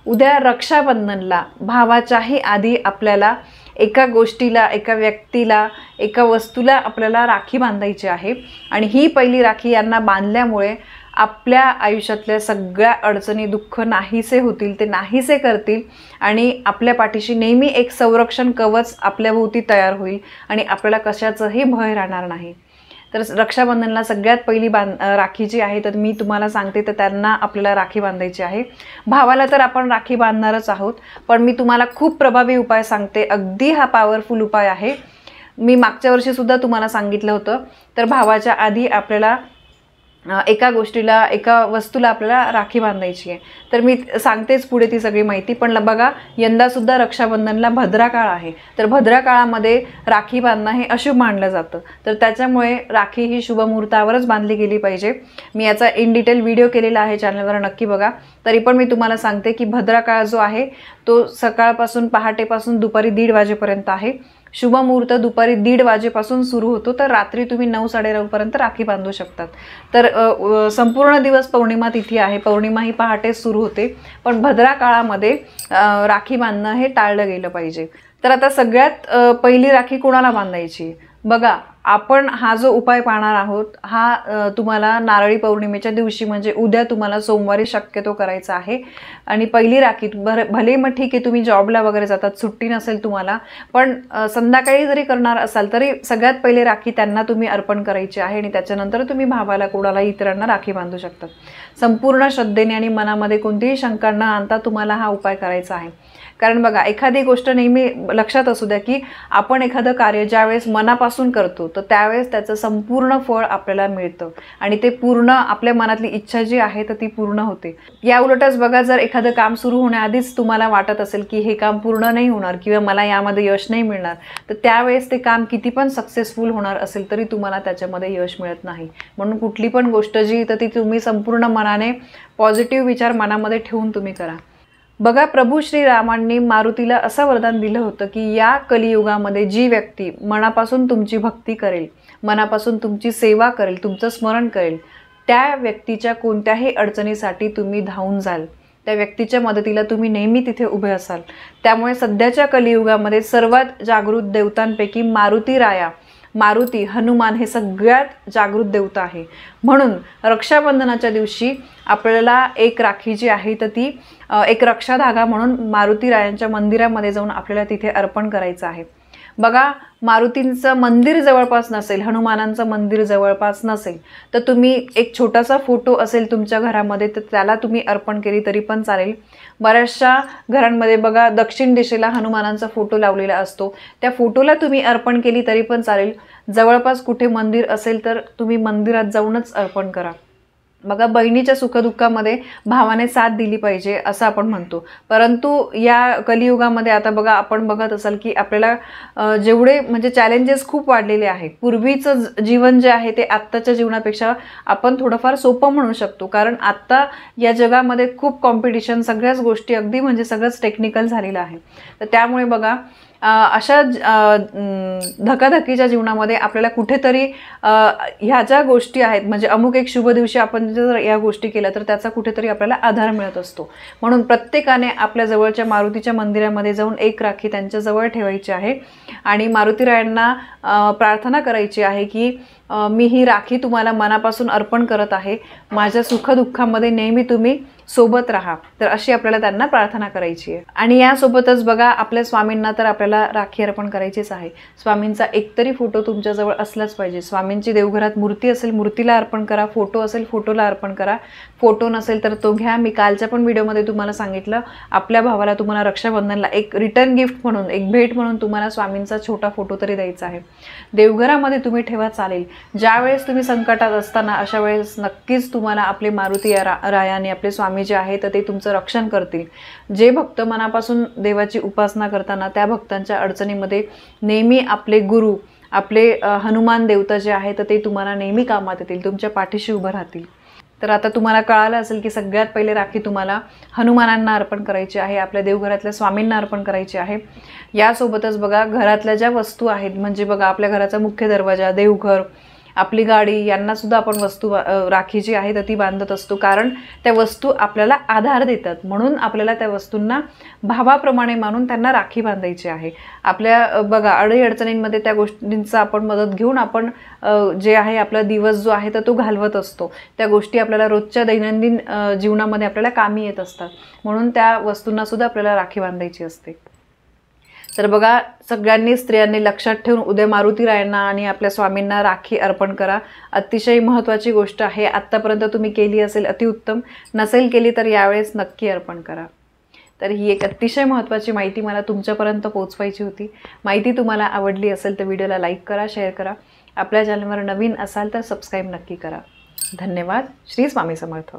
उद्या रक्षाबंधनला भावाच्याही आधी आपल्याला एका गोष्टीला, एका व्यक्तीला, एका वस्तूला आपल्याला राखी बांधायची आहे आणि ही पहिली राखी यांना बांधल्यामुळे आपल्या आयुष्यातल्या सगळ्या अडचणी, दुःख नाहीसे होतील, ते नाहीसे करतील आणि आपल्या पाठीशी नेहमी एक संरक्षण कवच आपल्याभोवती तयार होईल आणि आपल्याला कशाचंही भय राहणार नाही। तर रक्षाबंधनला सगळ्यात पहिली राखी जी आहे तर मी तुम्हाला सांगते, तर त्यांना आपल्याला राखी बांधायची आहे। भावाला तर आपण राखी बांधणारच आहोत, पण मी तुम्हाला खूप प्रभावी उपाय सांगते। अगदी हा पॉवरफुल उपाय आहे। मी मागच्या वर्षी सुद्धा तुम्हाला सांगितलं होतं। तर भावाच्या आधी आपल्याला एका गोष्टीला, एका वस्तूला आपल्याला राखी बांधायची आहे। तर मी सांगतेच पुढे ती सगळी माहिती, पण बघा यंदा सुद्धा रक्षाबंधनला भद्रा काळ आहे। तर भद्रा काळामध्ये राखी बांधणं हे अशुभ मानलं जातं, तर त्याच्यामुळे राखी ही शुभ मुहूर्तावरच बांधली गेली पाहिजे। मी याचा इन डिटेल व्हिडिओ केलेला आहे चॅनलवर, नक्की बघा। तरी पण मी तुम्हाला सांगते की भद्रा काळ जो आहे तो सकाळपासून, पहाटेपासून दुपारी 1:30 वाजेपर्यंत आहे। शुभ मुहूर्त दुपारी 1:30 वाजेपासून सुरू होतो, तर रात्री तुम्ही 9, 9:30 पर्यंत राखी बांधू शकतात। तर संपूर्ण दिवस पौर्णिमा तिथी आहे, पौर्णिमा ही पहाटे सुरू होते, पण भद्रा काळामध्ये राखी बांधणं हे टाळलं गेलं पाहिजे। तर आता सगळ्यात पहिली राखी कोणाला बांधायची बघा, आपण हा जो उपाय पाहणार आहोत हा तुम्हाला नारळी पौर्णिमेच्या दिवशी म्हणजे उद्या तुम्हाला सोमवारी शक्यतो करायचा आहे। आणि पहिली राखी भले मग ठीक आहे तुम्ही जॉबला वगैरे जातात, सुट्टी नसेल तुम्हाला, पण संध्याकाळी जरी करणार असाल तरी सगळ्यात पहिले राखी त्यांना तुम्ही अर्पण करायची आहे आणि त्याच्यानंतर तुम्ही भावाला, कोणाला, इतरांना राखी बांधू शकता। संपूर्ण श्रद्धेने आणि मनामध्ये कोणतीही शंका न आणता तुम्हाला हा उपाय करायचा आहे। कारण बघा, एखादी गोष्ट नेहमी लक्षात असू द्या की आपण एखादं कार्य ज्यावेळेस मनापासून करतो तर त्यावेळेस त्याचं संपूर्ण फळ आपल्याला मिळतं आणि ते पूर्ण आपल्या मनातली इच्छा जी आहे तर ती पूर्ण होते। या उलटच बघा, जर एखादं काम सुरू होण्याआधीच तुम्हाला वाटत असेल की हे काम पूर्ण नाही होणार किंवा मला यामध्ये यश नाही मिळणार, तर त्यावेळेस ते काम किती पण सक्सेसफुल होणार असेल तरी तुम्हाला त्याच्यामध्ये यश मिळत नाही। म्हणून कुठली पण गोष्ट जी तर ती तुम्ही संपूर्ण मनाने, पॉझिटिव्ह विचार मनामध्ये ठेवून तुम्ही करा। बघा, प्रभू श्रीरामांनी मारुतीला असं वरदान दिलं होतं की या कलियुगामध्ये जी व्यक्ती मनापासून तुमची भक्ती करेल, मनापासून तुमची सेवा करेल, तुमचं स्मरण करेल, त्या व्यक्तीच्या कोणत्याही अडचणीसाठी तुम्ही धावून जाल, त्या व्यक्तीच्या मदतीला तुम्ही नेहमी तिथे उभे असाल। त्यामुळे सध्याच्या कलियुगामध्ये सर्वात जागृत देवतांपैकी मारुती, हनुमान हे सगळ्यात जागृत देवता आहे। म्हणून रक्षाबंधनाच्या दिवशी आपल्याला एक राखी जी आहे तर ती एक रक्षा धागा म्हणून मारुतीरायांच्या मंदिरामध्ये जाऊन आपल्याला तिथे अर्पण करायचं आहे। बघा, मारुतींचं मंदिर जवळपास नसेल, हनुमानांचं मंदिर जवळपास नसेल, तर तुम्ही एक छोटासा फोटो असेल तुमच्या घरामध्ये तर त्याला तुम्ही अर्पण केली तरी पण चालेल। बऱ्याचशा घरांमध्ये बघा दक्षिण दिशेला हनुमानांचा फोटो लावलेला असतो, त्या फोटोला तुम्ही अर्पण केली तरी पण चालेल। जवळपास कुठे मंदिर असेल तर तुम्ही मंदिरात जाऊनच अर्पण करा। बघा, बहिणीच्या सुखदुःखामध्ये भावाने साथ दिली पाहिजे असं आपण म्हणतो, परंतु या कलियुगामध्ये आता बघा आपण बघत असाल की आपल्याला जेवढे म्हणजे चॅलेंजेस खूप वाढलेले आहे। पूर्वीचं जीवन जे आहे ते आत्ताच्या जीवनापेक्षा आपण थोडंफार सोपं म्हणू शकतो, कारण आत्ता या जगामध्ये खूप कॉम्पिटिशन, सगळ्याच गोष्टी अगदी म्हणजे सगळंच टेक्निकल झालेलं आहे। तर त्यामुळे बघा अशा धकाधकीच्या जीवनामध्ये आपल्याला कुठेतरी ह्या ज्या गोष्टी आहेत म्हणजे अमुक एक शुभ दिवशी आपण जर या गोष्टी केल्या तर त्याचा कुठेतरी आपल्याला आधार मिळत असतो। म्हणून प्रत्येकाने आपल्या जवळच्या मारुतीच्या मंदिरामध्ये जाऊन एक राखी त्यांच्या जवळ ठेवायची आहे आणि मारुतीरायांना प्रार्थना करायची आहे की मी ही राखी तुम्हाला मनापासून अर्पण करत आहे, माझ्या सुखदुःखामध्ये नेहमी तुम्ही सोबत राहा। तर अशी आपल्याला त्यांना प्रार्थना करायची आहे। आणि यासोबतच बघा, आपल्या स्वामींना तर आपल्याला राखी अर्पण करायचीच आहे। स्वामींचा एकतरी फोटो तुमच्याजवळ असलाच पाहिजे। स्वामींची देवघरात मूर्ती असेल, मूर्तीला अर्पण करा, फोटो असेल, फोटोला अर्पण करा, फोटो नसेल तर तो घ्या। मी कालच्या पण व्हिडिओमध्ये तुम्हाला सांगितलं, आपल्या भावाला तुम्हाला रक्षाबंधनला एक रिटर्न गिफ्ट म्हणून, एक भेट म्हणून तुम्हाला स्वामींचा छोटा फोटो तरी द्यायचा आहे। देवघरामध्ये तुम्ही ठेवा, चालेल। ज्यावेळेस तुम्ही संकटात असताना अशा वेळेस नक्कीच तुम्हाला आपले मारुती रायाने, आपले स्वामी जे आहे तर ते तुमचं रक्षण करतील। जे भक्त मनापासून देवाची उपासना करताना त्या भक्तांच्या अडचणीमध्ये नेहमी आपले गुरु, आपले हनुमान देवता जे आहे तर ते तुम्हाला नेहमी कामात येतील, तुमच्या पाठीशी उभं राहतील। तर आता तुम्हाला कळालं असेल की सगळ्यात पहिले राखी तुम्हाला हनुमानांना अर्पण करायची आहे, आपल्या देवघरातल्या स्वामींना अर्पण करायची आहे। यासोबतच बघा, घरातल्या ज्या वस्तू आहेत म्हणजे बघा आपल्या घराचा मुख्य दरवाजा, देवघर, आपली गाडी यांनासुद्धा आपण वस्तू राखी जी आहे तर ती बांधत असतो, कारण त्या वस्तू आपल्याला आधार देतात. म्हणून आपल्याला त्या वस्तूंना भावाप्रमाणे मानून त्यांना राखी बांधायची आहे. आपल्या बघा अडीअडचणींमध्ये त्या गोष्टींचा आपण मदत घेऊन आपण जे आहे आपला दिवस जो आहे तर तो घालवत असतो. त्या गोष्टी आपल्याला रोजच्या दैनंदिन जीवनामध्ये आपल्याला कामी येत असतात. म्हणून त्या वस्तूंना सुद्धा आपल्याला राखी बांधायची असते. तर बघा, सगळ्यांनी स्त्रियांनी लक्षात ठेवून उद्या मारुतीरायांना आणि आपल्या स्वामींना राखी अर्पण करा. अतिशय महत्त्वाची गोष्ट आहे. आत्तापर्यंत तुम्ही केली असेल अतिउत्तम, नसेल केली तर यावेळेस नक्की अर्पण करा. तर ही एक अतिशय महत्त्वाची माहिती मला तुमच्यापर्यंत पोहोचवायची होती. माहिती तुम्हाला आवडली असेल तर व्हिडिओला लाईक करा, शेअर करा. आपल्या चॅनलवर नवीन असाल तर सबस्क्राईब नक्की करा. धन्यवाद. श्री स्वामी समर्थ.